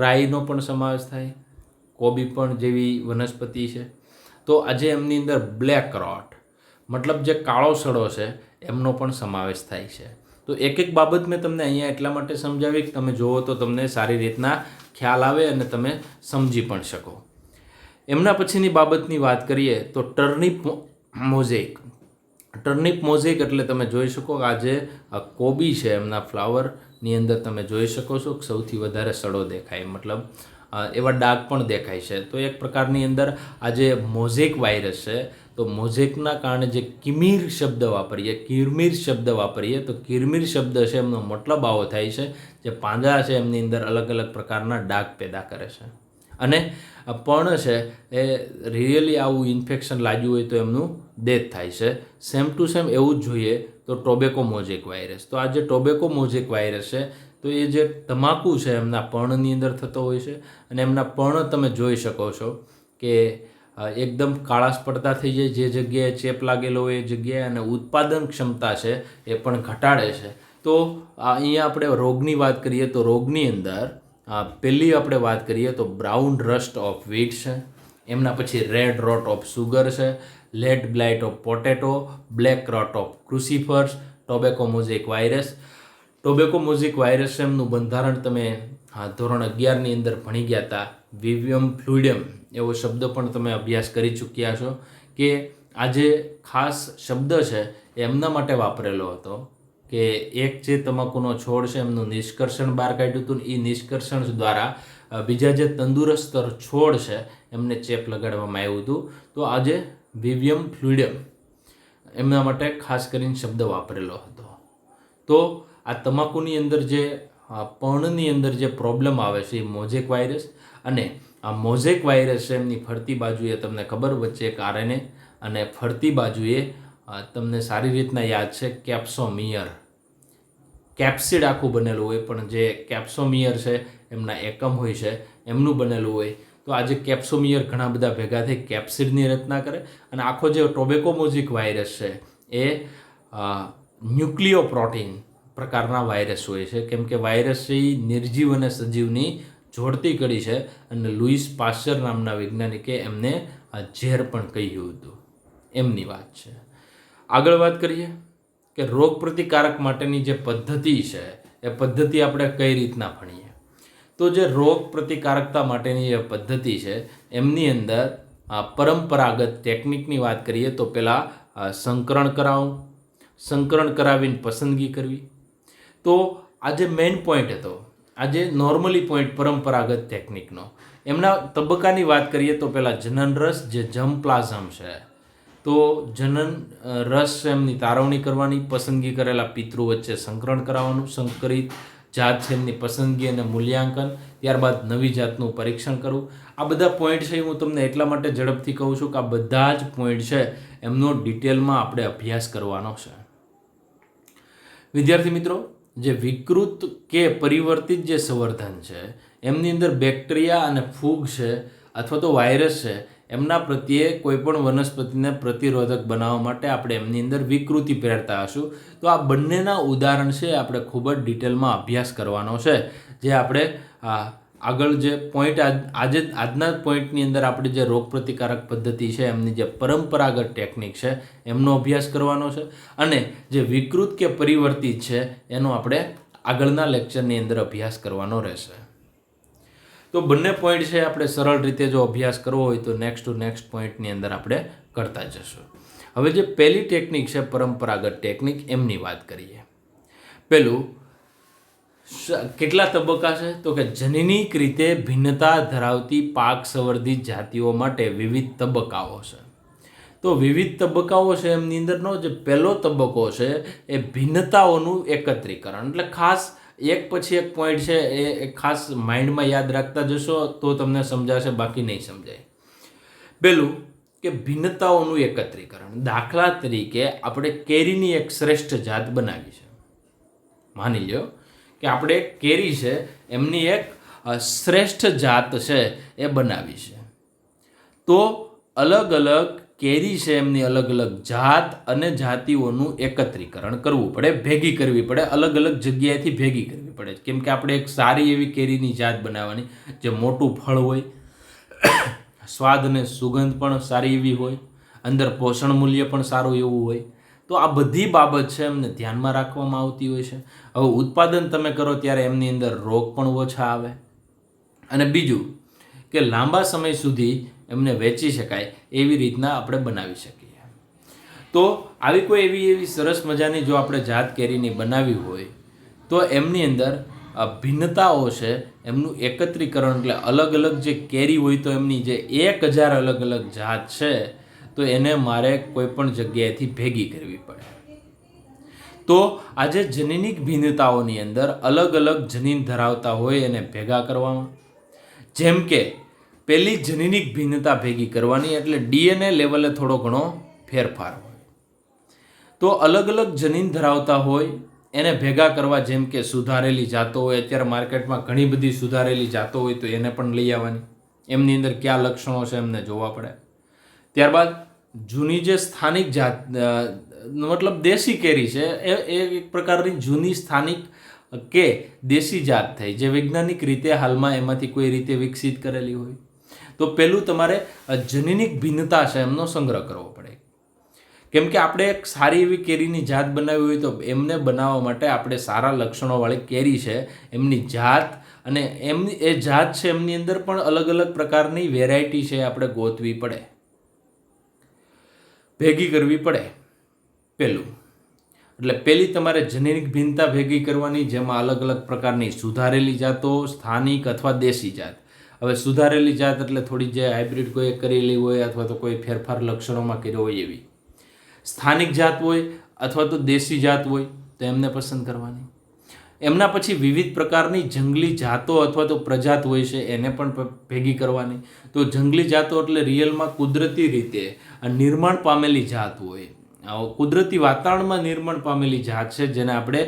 રાઈનો પણ સમાવેશ થાય, કોબી પણ જેવી વનસ્પતિ છે. તો આજે એમની અંદર બ્લેક રોટ મતલબ જે કાળો સડો છે એમનો પણ સમાવેશ થાય છે. તો એક એક બાબત મેં તમને અહીંયા એટલા માટે સમજાવી કે તમે જુઓ તો તમને સારી રીતના ખ્યાલ આવે અને તમે સમજી પણ શકો. એમના પછીની બાબતની વાત કરીએ તો ટર્નિપ મોઝેક એટલે તમે જોઈ શકો કે આ જે કોબી છે એમના ફ્લાવરની અંદર તમે જોઈ શકો છો સૌથી વધારે સડો દેખાય, મતલબ એવા ડાઘ પણ દેખાય છે. તો એક પ્રકારની અંદર આ જે મોઝેક વાયરસ છે, તો મોઝેકના કારણે જે કિરમીર શબ્દ વાપરીએ તો કિરમીર શબ્દ છે એમનો મતલબ આવો થાય છે જે પાંદડા છે એમની અંદર અલગ અલગ પ્રકારના ડાઘ પેદા કરે છે. અને પણ છે એ રિયલી આવું ઇન્ફેક્શન લાગ્યું હોય તો એમનું ડેથ થાય છે. સેમ ટુ સેમ એવું જ જોઈએ તો ટોબેકો મોઝેક વાયરસ. તો આ જે ટોબેકો મોઝેક વાયરસ છે તો એ જે તમાકુ છે એમના પર્ણની અંદર થતો હોય છે, અને એમના પર્ણ તમે જોઈ શકો છો કે એકદમ કાળાશ પડતા થઈ જાય, જે જગ્યાએ ચેપ લાગેલો હોય એ જગ્યાએ, અને ઉત્પાદન ક્ષમતા છે એ પણ ઘટાડે છે. તો અહીંયા આપણે રોગની વાત કરીએ તો રોગની અંદર પહેલી આપણે વાત કરીએ તો બ્રાઉન રસ્ટ ઓફ વ્હીટ છે, એમના પછી રેડ રોટ ઓફ સુગર છે, late blight of potato, black rot of crucifers, tobacco mosaic virus. Tobacco mosaic virus એમનું બંધારણ તમે ધોરણ 11ની અંદર ભણી ગયા હતા. વિવિયમ ફ્લુઇડમ એવો શબ્દ પણ તમે અભ્યાસ કરી ચૂક્યા છો કે આ જે ખાસ શબ્દ છે એ એમના માટે વાપરેલો હતો કે એક જે તમાકુનો છોડ છે એમનું નિષ્કર્ષણ બહાર કાઢ્યું હતું. એ નિષ્કર્ષણ દ્વારા બીજા જે તંદુરસ્ત છોડ છે એમને ચેપ લગાડવામાં આવ્યું હતું. તો આજે વિવિયમ ફ્લુઇડમ એમના માટે ખાસ કરીને શબ્દ વાપરેલો હતો. તો આ તમાકુની અંદર જે પર્ણની અંદર જે પ્રોબ્લેમ આવે છે એ મોઝેક વાયરસ, અને આ મોઝેક વાયરસ છે એમની ફરતી બાજુએ તમને ખબર વચ્ચે એક આરએનએ અને ફરતી બાજુએ તમને સારી રીતના યાદ છે કેપ્સોમિયર. કેપ્સિડ આખું બનેલું હોય પણ જે કેપ્સોમિયર છે એમના એકમ હોય છે એમનું બનેલું હોય. તો આ જે કેપ્સોમિયર ઘણા બધા ભેગા થઈ કેપ્સિડની રચના કરે અને આખો જે ટોબેકો મોઝેક વાયરસ છે એ ન્યુક્લિયો પ્રોટીન પ્રકારના વાયરસ હોય છે, કેમ કે વાયરસ એ નિર્જીવ અને સજીવની જોડતી કડી છે અને લુઈસ પાસ્ચર નામના વૈજ્ઞાનિકે એમને ઝેર પણ કહ્યું હતું. એમની વાત છે. આગળ વાત કરીએ કે રોગ પ્રતિકારક માટેની જે પદ્ધતિ છે એ પદ્ધતિ આપણે કઈ રીતના ભણીએ. તો જે રોગ પ્રતિકારકતા માટેની જે પદ્ધતિ છે એમની અંદર પરંપરાગત ટેકનિકની વાત કરીએ તો પહેલાં સંકરણ કરાવવું, સંકરણ કરાવીને પસંદગી કરવી. તો આ જે મેઇન પોઈન્ટ હતો, આ જે નોર્મલી પોઈન્ટ પરંપરાગત ટેકનિકનો, એમના તબક્કાની વાત કરીએ તો પહેલાં જનન રસ જે જર્મપ્લાઝમ છે, તો જનન રસ એમની તારવણી કરવાની, પસંદગી કરેલા પિતૃ વચ્ચે સંકરણ કરાવવાનું, સંકરિત જાત છે એમની પસંદગી અને મૂલ્યાંકન, ત્યારબાદ નવી જાતનું પરીક્ષણ કરવું. આ બધા પોઈન્ટ છે હું તમને એટલા માટે ઝડપથી કહું છું કે આ બધા જ પોઈન્ટ છે એમનો ડિટેલમાં આપણે અભ્યાસ કરવાનો છે. વિદ્યાર્થી મિત્રો, જે વિકૃત કે પરિવર્તિત જે સંવર્ધન છે એમની અંદર બેક્ટેરિયા અને ફૂગ છે અથવા તો વાયરસ છે એમના પ્રત્યે કોઈપણ વનસ્પતિને પ્રતિરોધક બનાવવા માટે આપણે એમની અંદર વિકૃતિ પહેરતા હશું. તો આ બંનેના ઉદાહરણ છે આપણે ખૂબ જ ડિટેલમાં અભ્યાસ કરવાનો છે, જે આપણે આગળ જે પોઈન્ટ આજના પોઈન્ટની અંદર આપણે જે રોગ પ્રતિકારક પદ્ધતિ છે એમની જે પરંપરાગત ટેકનિક છે એમનો અભ્યાસ કરવાનો છે, અને જે વિકૃત કે પરિવર્તિત છે એનો આપણે આગળના લેક્ચરની અંદર અભ્યાસ કરવાનો રહેશે. તો બંને પોઈન્ટ છે આપણે સરળ રીતે જો અભ્યાસ કરવો હોય તો નેક્સ્ટ ટુ નેક્સ્ટ પોઈન્ટની અંદર આપણે કરતા જશું. હવે જે પહેલી ટેકનિક છે પરંપરાગત ટેકનિક એમની વાત કરીએ. પહેલું કેટલા તબક્કા છે તો કે જનીનિક રીતે ભિન્નતા ધરાવતી પાક સંવર્ધિત જાતિઓ માટે વિવિધ તબક્કાઓ છે. તો વિવિધ તબક્કાઓ છે એમની અંદરનો જે પહેલો તબક્કો છે એ ભિન્નતાઓનું એકત્રીકરણ. એટલે ખાસ એક પછી એક પોઈન્ટ છે એ ખાસ માઇન્ડમાં યાદ રાખતા જશો તો તમને સમજાશે, બાકી નહીં સમજાય. પહેલું કે ભિન્નતાઓનું એકત્રીકરણ. દાખલા તરીકે આપણે કેરીની એક શ્રેષ્ઠ જાત બનાવી છે. માની લો કે આપણે કેરી છે એમની એક શ્રેષ્ઠ જાત છે એ બનાવી છે. તો અલગ અલગ કેરી છે એમની અલગ અલગ જાત અને જાતિઓનું એકત્રીકરણ કરવું પડે, ભેગી કરવી પડે, અલગ અલગ જગ્યાએથી ભેગી કરવી પડે. કેમ કે આપણે એક સારી એવી કેરીની જાત બનાવવાની જે મોટું ફળ હોય, સ્વાદ અને સુગંધ પણ સારી એવી હોય, અંદર પોષણ મૂલ્ય પણ સારું એવું હોય. તો આ બધી બાબત છે એમને ધ્યાનમાં રાખવામાં આવતી હોય છે. હવે ઉત્પાદન તમે કરો ત્યારે એમની અંદર રોગ પણ ઓછા આવે, અને બીજું કે લાંબા સમય સુધી એમને વેચી શકાય એવી રીતના આપણે બનાવી શકીએ. તો આવી કોઈ એવી સરસ મજાની જો આપણે જાત કેરીની બનાવી હોય તો એમની અંદર ભિન્નતાઓ છે એમનું એકત્રીકરણ, એટલે અલગ અલગ જે કેરી હોય તો એમની જે 1000 અલગ અલગ જાત છે તો એને મારે કોઈ પણ જગ્યાએથી ભેગી કરવી પડે. તો આજે જનીનિક ભિન્નતાઓની અંદર અલગ અલગ જનીન ધરાવતા હોય એને ભેગા કરવામાં. જેમ કે પહેલી જનીનિક ભિન્નતા ભેગી કરવાની એટલે ડીએનએ લેવલે થોડો ઘણો ફેરફાર હોય. તો અલગ અલગ જનીન ધરાવતા હોય એને ભેગા કરવા, જેમ કે સુધારેલી જાતો હોય, અત્યારે માર્કેટમાં ઘણી બધી સુધારેલી જાતો હોય તો એને પણ લઈ આવવાની, એમની અંદર કયા લક્ષણો છે એમને જોવા પડે. ત્યારબાદ જૂની જે સ્થાનિક જાત મતલબ દેશી કેરી છે એ એક પ્રકારની જૂની સ્થાનિક કે દેશી જાત થઈ, જે વૈજ્ઞાનિક રીતે હાલમાં એમાંથી કોઈ રીતે વિકસિત કરેલી હોય. તો પહેલું તમારે જનીનિક ભિન્નતા છે એમનો સંગ્રહ કરવો પડે. કેમ કે આપણે એક સારી એવી કેરીની જાત બનાવવી હોય તો એમને બનાવવા માટે આપણે સારા લક્ષણોવાળી કેરી છે એમની જાત અને એમની એ જાત છે એમની અંદર પણ અલગ અલગ પ્રકારની વેરાયટી છે આપણે ગોતવી પડે, ભેગી કરવી પડે પહેલું. એટલે પહેલી તમારે જનીનિક ભિન્નતા ભેગી કરવાની, જેમાં અલગ અલગ પ્રકારની સુધારેલી જાતો, સ્થાનિક અથવા દેશી જાત. હવે સુધારેલી જાત એટલે થોડી જે હાઇબ્રિડ કોઈ કરેલી હોય અથવા તો કોઈ ફેરફાર લક્ષણોમાં કર્યો હોય એવી. સ્થાનિક જાત હોય અથવા તો દેશી જાત હોય તો એમને પસંદ કરવાની. એમના પછી વિવિધ પ્રકારની જંગલી જાતો અથવા તો પ્રજાત હોય છે એને પણ ભેગી કરવાની. તો જંગલી જાતો એટલે રિયલમાં કુદરતી રીતે નિર્માણ પામેલી જાત હોય, કુદરતી વાતાવરણમાં નિર્માણ પામેલી જાત છે જેને આપણે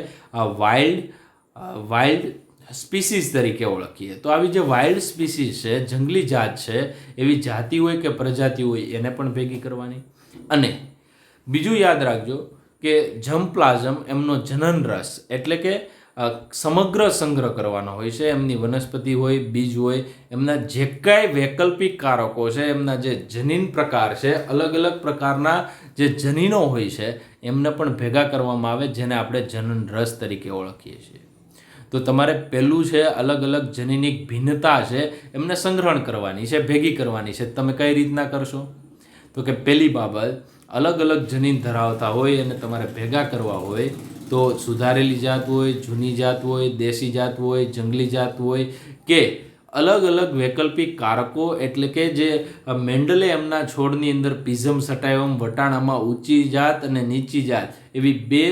વાઇલ્ડ સ્પીસીસ તરીકે ઓળખીએ. તો આવી જે વાઇલ્ડ સ્પીસીસ છે, જંગલી જાત છે, એવી જાતિ હોય કે પ્રજાતિ હોય એને પણ ભેગી કરવાની. અને બીજું યાદ રાખજો કે જર્મપ્લાઝમ એમનો જનન રસ એટલે કે સમગ્ર સંગ્રહ કરવાનો હોય છે. એમની વનસ્પતિ હોય, બીજ હોય, એમના જે કાંઈ વૈકલ્પિક કારકો છે, એમના જે જનીન પ્રકાર છે, અલગ અલગ પ્રકારના જે જનીનો હોય છે એમને પણ ભેગા કરવામાં આવે, જેને આપણે જનન રસ તરીકે ઓળખીએ છીએ. તો તમારે પહેલું છે અલગ અલગ જનીનિક ભિન્નતા છે એમને સંગ્રહણ કરવાની છે, ભેગી કરવાની છે. તમે કઈ રીતના કરશો? તો કે પહેલી બાબત, અલગ અલગ જનીન ધરાવતા હોય અને તમારે ભેગા કરવા હોય તો સુધારેલી જાત હોય, જૂની જાત હોય, દેશી જાત હોય, જંગલી જાત હોય કે અલગ અલગ વૈકલ્પિક કારકો એટલે કે જે મેન્ડલે એમના છોડની અંદર પિઝમ સટાયમ વટાણામાં ઊંચી જાત અને નીચી જાત એવી બે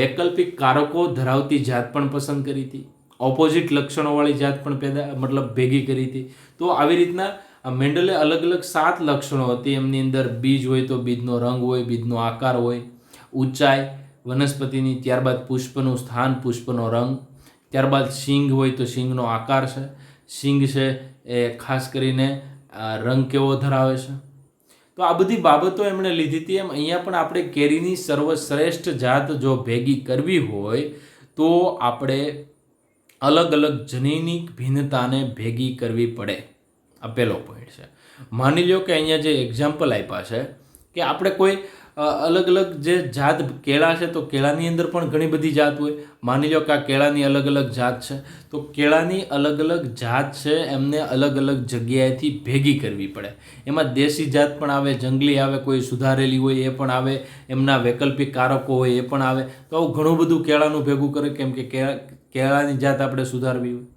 વૈકલ્પિક કારકો ધરાવતી જાત પણ પસંદ કરી હતી, ઓપોઝિટ લક્ષણોવાળી જાત પણ ભેગી કરી હતી. તો આવી રીતના મેન્ડલે અલગ અલગ 7 લક્ષણો હતી. એમની અંદર બીજ હોય તો બીજનો રંગ હોય, બીજનો આકાર હોય, ઊંચાઈ વનસ્પતિની, ત્યારબાદ પુષ્પનું સ્થાન, પુષ્પનો રંગ, ત્યારબાદ શીંગ હોય તો શીંગનો આકાર છે, શીંગ છે એ ખાસ કરીને રંગ કેવો ધરાવે છે. તો આ બધી બાબતો એમણે લીધી હતી. એમ અહીંયા પણ આપણે કેરીની સર્વશ્રેષ્ઠ જાત જો ભેગી કરવી હોય તો આપણે અલગ અલગ જનીનિક ભિન્નતાને ભેગી કરવી પડે. આ પહેલો પોઈન્ટ છે. માની લો કે અહીંયા જે એક્ઝામ્પલ આપ્યા છે કે આપણે કોઈ અલગ અલગ જે જાત કેળા છે તો કેળાની અંદર પણ ઘણી બધી જાત હોય. માની લો કે આ કેળાની અલગ અલગ જાત છે તો કેળાની અલગ અલગ જાત છે એમને અલગ અલગ જગ્યાએથી ભેગી કરવી પડે. એમાં દેશી જાત પણ આવે, જંગલી આવે, કોઈ સુધારેલી હોય એ પણ આવે, એમના વૈકલ્પિક કારકો હોય એ પણ આવે. તો આવું ઘણું બધું કેળાનું ભેગું કરે, કેમ કે કેળાની જાત આપણે સુધારવી હોય.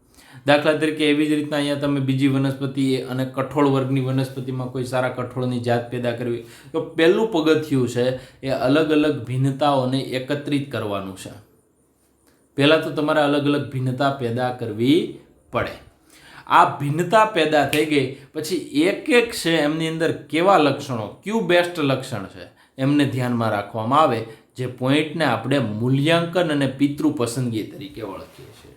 દાખલા તરીકે એવી જ રીતના અહીંયા તમે બીજી વનસ્પતિ અને કઠોળ વર્ગની વનસ્પતિમાં કોઈ સારા કઠોળની જાત પેદા કરવી તો પહેલું પગથિયું છે એ અલગ અલગ ભિન્નતાઓને એકત્રિત કરવાનું છે. પહેલાં તો તમારે અલગ અલગ ભિન્નતા પેદા કરવી પડે. આ ભિન્નતા પેદા થઈ ગઈ પછી એક એક છે એમની અંદર કેવા લક્ષણો, કયું બેસ્ટ લક્ષણ છે એમને ધ્યાનમાં રાખવામાં આવે, જે પોઈન્ટને આપણે મૂલ્યાંકન અને પિતૃ પસંદગી તરીકે ઓળખીએ છીએ.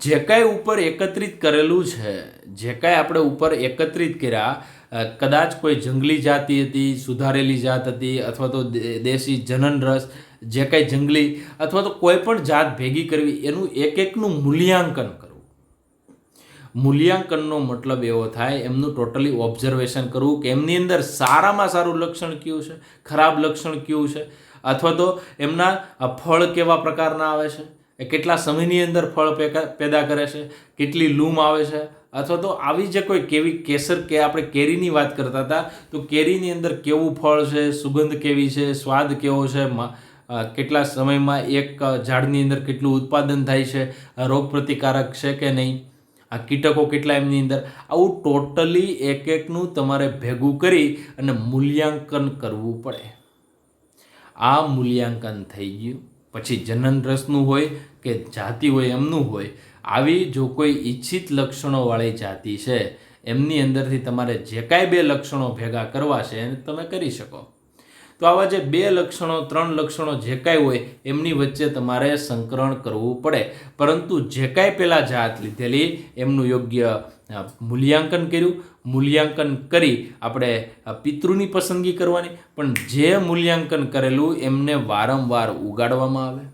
જે કાંઈ ઉપર એકત્રિત કરેલું છે, જે કાંઈ આપણે ઉપર એકત્રિત કર્યા, કદાચ કોઈ જંગલી જાતિ હતી, સુધારેલી જાત હતી અથવા તો દેશી જનન રસ, જે કાંઈ જંગલી અથવા તો કોઈ પણ જાત ભેગી કરવી, એનું એક એકનું મૂલ્યાંકન કરવું. મૂલ્યાંકનનો મતલબ એવો થાય એમનું ટોટલી ઓબ્ઝર્વેશન કરવું કે એમની અંદર સારામાં સારું લક્ષણ કયું છે, ખરાબ લક્ષણ કયું છે, અથવા તો એમના ફળ કેવા પ્રકારના આવે છે, એ કેટલા સમયની અંદર ફળ પેદા કરે છે, કેટલી લૂમ આવે છે, અથવા તો આવી જે કોઈ કેવી કેસર કે આપણે કેરીની વાત કરતા હતા તો કેરીની અંદર કેવું ફળ છે, સુગંધ કેવી છે, સ્વાદ કેવો છે, કેટલા સમયમાં એક ઝાડની અંદર કેટલું ઉત્પાદન થાય છે, રોગ પ્રતિકારક છે કે નહીં, આ કીટકો કેટલા એમની અંદર, આવું ટોટલી એક એકનું તમારે ભેગું કરી અને મૂલ્યાંકન કરવું પડે. આ મૂલ્યાંકન થઈ ગયું પછી જનન રસનું હોય કે જાતિ હોય એમનું હોય, આવી જો કોઈ ઈચ્છિત લક્ષણોવાળી જાતિ છે એમની અંદરથી તમારે જે કાંઈ 2 લક્ષણો ભેગા કરવા છે એને તમે કરી શકો. તો આવા જે 2 લક્ષણો 3 લક્ષણો જે કાંઈ હોય એમની વચ્ચે તમારે સંકરણ કરવું પડે. પરંતુ જે કાંઈ પહેલાં જાત લીધેલી એમનું યોગ્ય મૂલ્યાંકન કર્યું, મૂલ્યાંકન કરી આપણે પિતૃની પસંદગી કરવાની, પણ જે મૂલ્યાંકન કરેલું એમને વારંવાર ઉગાડવામાં આવે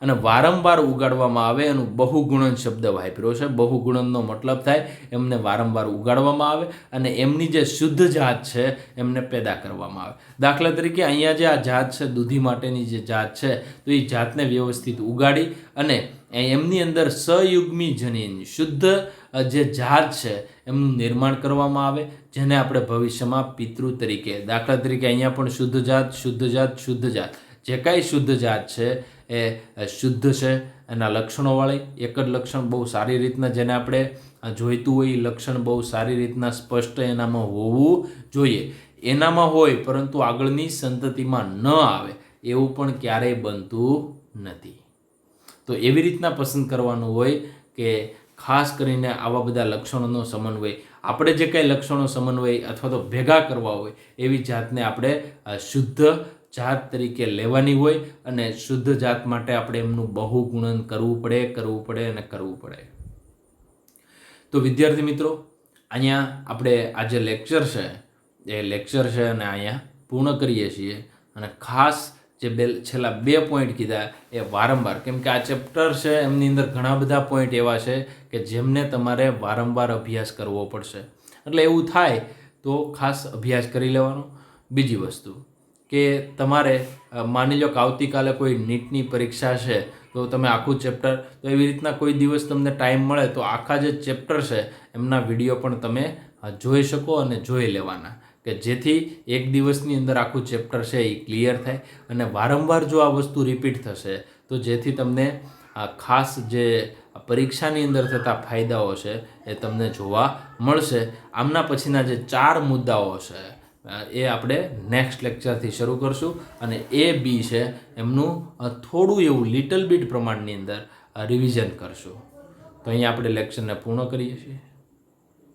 અને વારંવાર ઉગાડવામાં આવે એનું બહુગુણન શબ્દ વાપર્યો છે. બહુગુણનનો મતલબ થાય એમને વારંવાર ઉગાડવામાં આવે અને એમની જે શુદ્ધ જાત છે એમને પેદા કરવામાં આવે. દાખલા તરીકે અહીંયા જે આ જાત છે, દૂધી માટેની જે જાત છે, તો એ જાતને વ્યવસ્થિત ઉગાડી અને એમની અંદર સયુગ્મી જનીન શુદ્ધ જે જાત છે એમનું નિર્માણ કરવામાં આવે, જેને આપણે ભવિષ્યમાં પિતૃ તરીકે, દાખલા તરીકે અહીંયા પણ શુદ્ધ જાત, શુદ્ધ જાત, શુદ્ધ જાત, જે કાંઈ શુદ્ધ જાત છે એ શુદ્ધ છે. એના લક્ષણોવાળી એક જ લક્ષણ બહુ સારી રીતના, જેને આપણે જોઈતું હોય એ લક્ષણ બહુ સારી રીતના સ્પષ્ટ એનામાં હોવું જોઈએ. એનામાં હોય પરંતુ આગળની સંતતિમાં ન આવે એવું પણ ક્યારેય બનતું નથી. તો એવી રીતના પસંદ કરવાનું હોય કે ખાસ કરીને આવા બધા લક્ષણોનો સમન્વય, આપણે જે કંઈ લક્ષણો સમન્વય અથવા તો ભેગા કરવા હોય એવી જાતને આપણે શુદ્ધ જાત તરીકે લેવાની હોય અને શુદ્ધ જાત માટે આપણે એમનું બહુગુણન કરવું પડે. તો વિદ્યાર્થી મિત્રો, અહીંયા આપણે આ જે લેક્ચર છે એ લેક્ચર છે અને અહીંયા પૂર્ણ કરીએ છીએ. અને ખાસ જે છેલ્લા 2 પોઈન્ટ કીધા એ વારંવાર, કેમ કે આ ચેપ્ટર છે એમની અંદર ઘણા બધા પોઈન્ટ એવા છે કે જેમને તમારે વારંવાર અભ્યાસ કરવો પડશે. એટલે એવું થાય તો ખાસ અભ્યાસ કરી લેવાનો. બીજી વસ્તુ કે તમારે માની લો કે આવતીકાલે કોઈ નીટની પરીક્ષા છે તો તમે આખું ચેપ્ટર, તો એવી રીતના કોઈ દિવસ તમને ટાઈમ મળે તો આખા જે ચેપ્ટર છે એમના વિડીયો પણ તમે જોઈ શકો અને જોઈ લેવાના, કે જેથી એક દિવસની અંદર આખું ચેપ્ટર છે એ ક્લિયર થાય. અને વારંવાર જો આ વસ્તુ રિપીટ થશે તો જેથી તમને ખાસ જે પરીક્ષાની અંદર થતા ફાયદાઓ છે એ તમને જોવા મળશે. આમના પછીના જે 4 મુદ્દાઓ છે એ આપણે નેક્સ્ટ લેક્ચરથી શરૂ કરશું અને A, B છે એમનું થોડું એવું લિટલ બીટ પ્રમાણની અંદર રિવિઝન કરશું. તો અહીંયા આપણે લેક્ચરને પૂર્ણ કરીએ છીએ.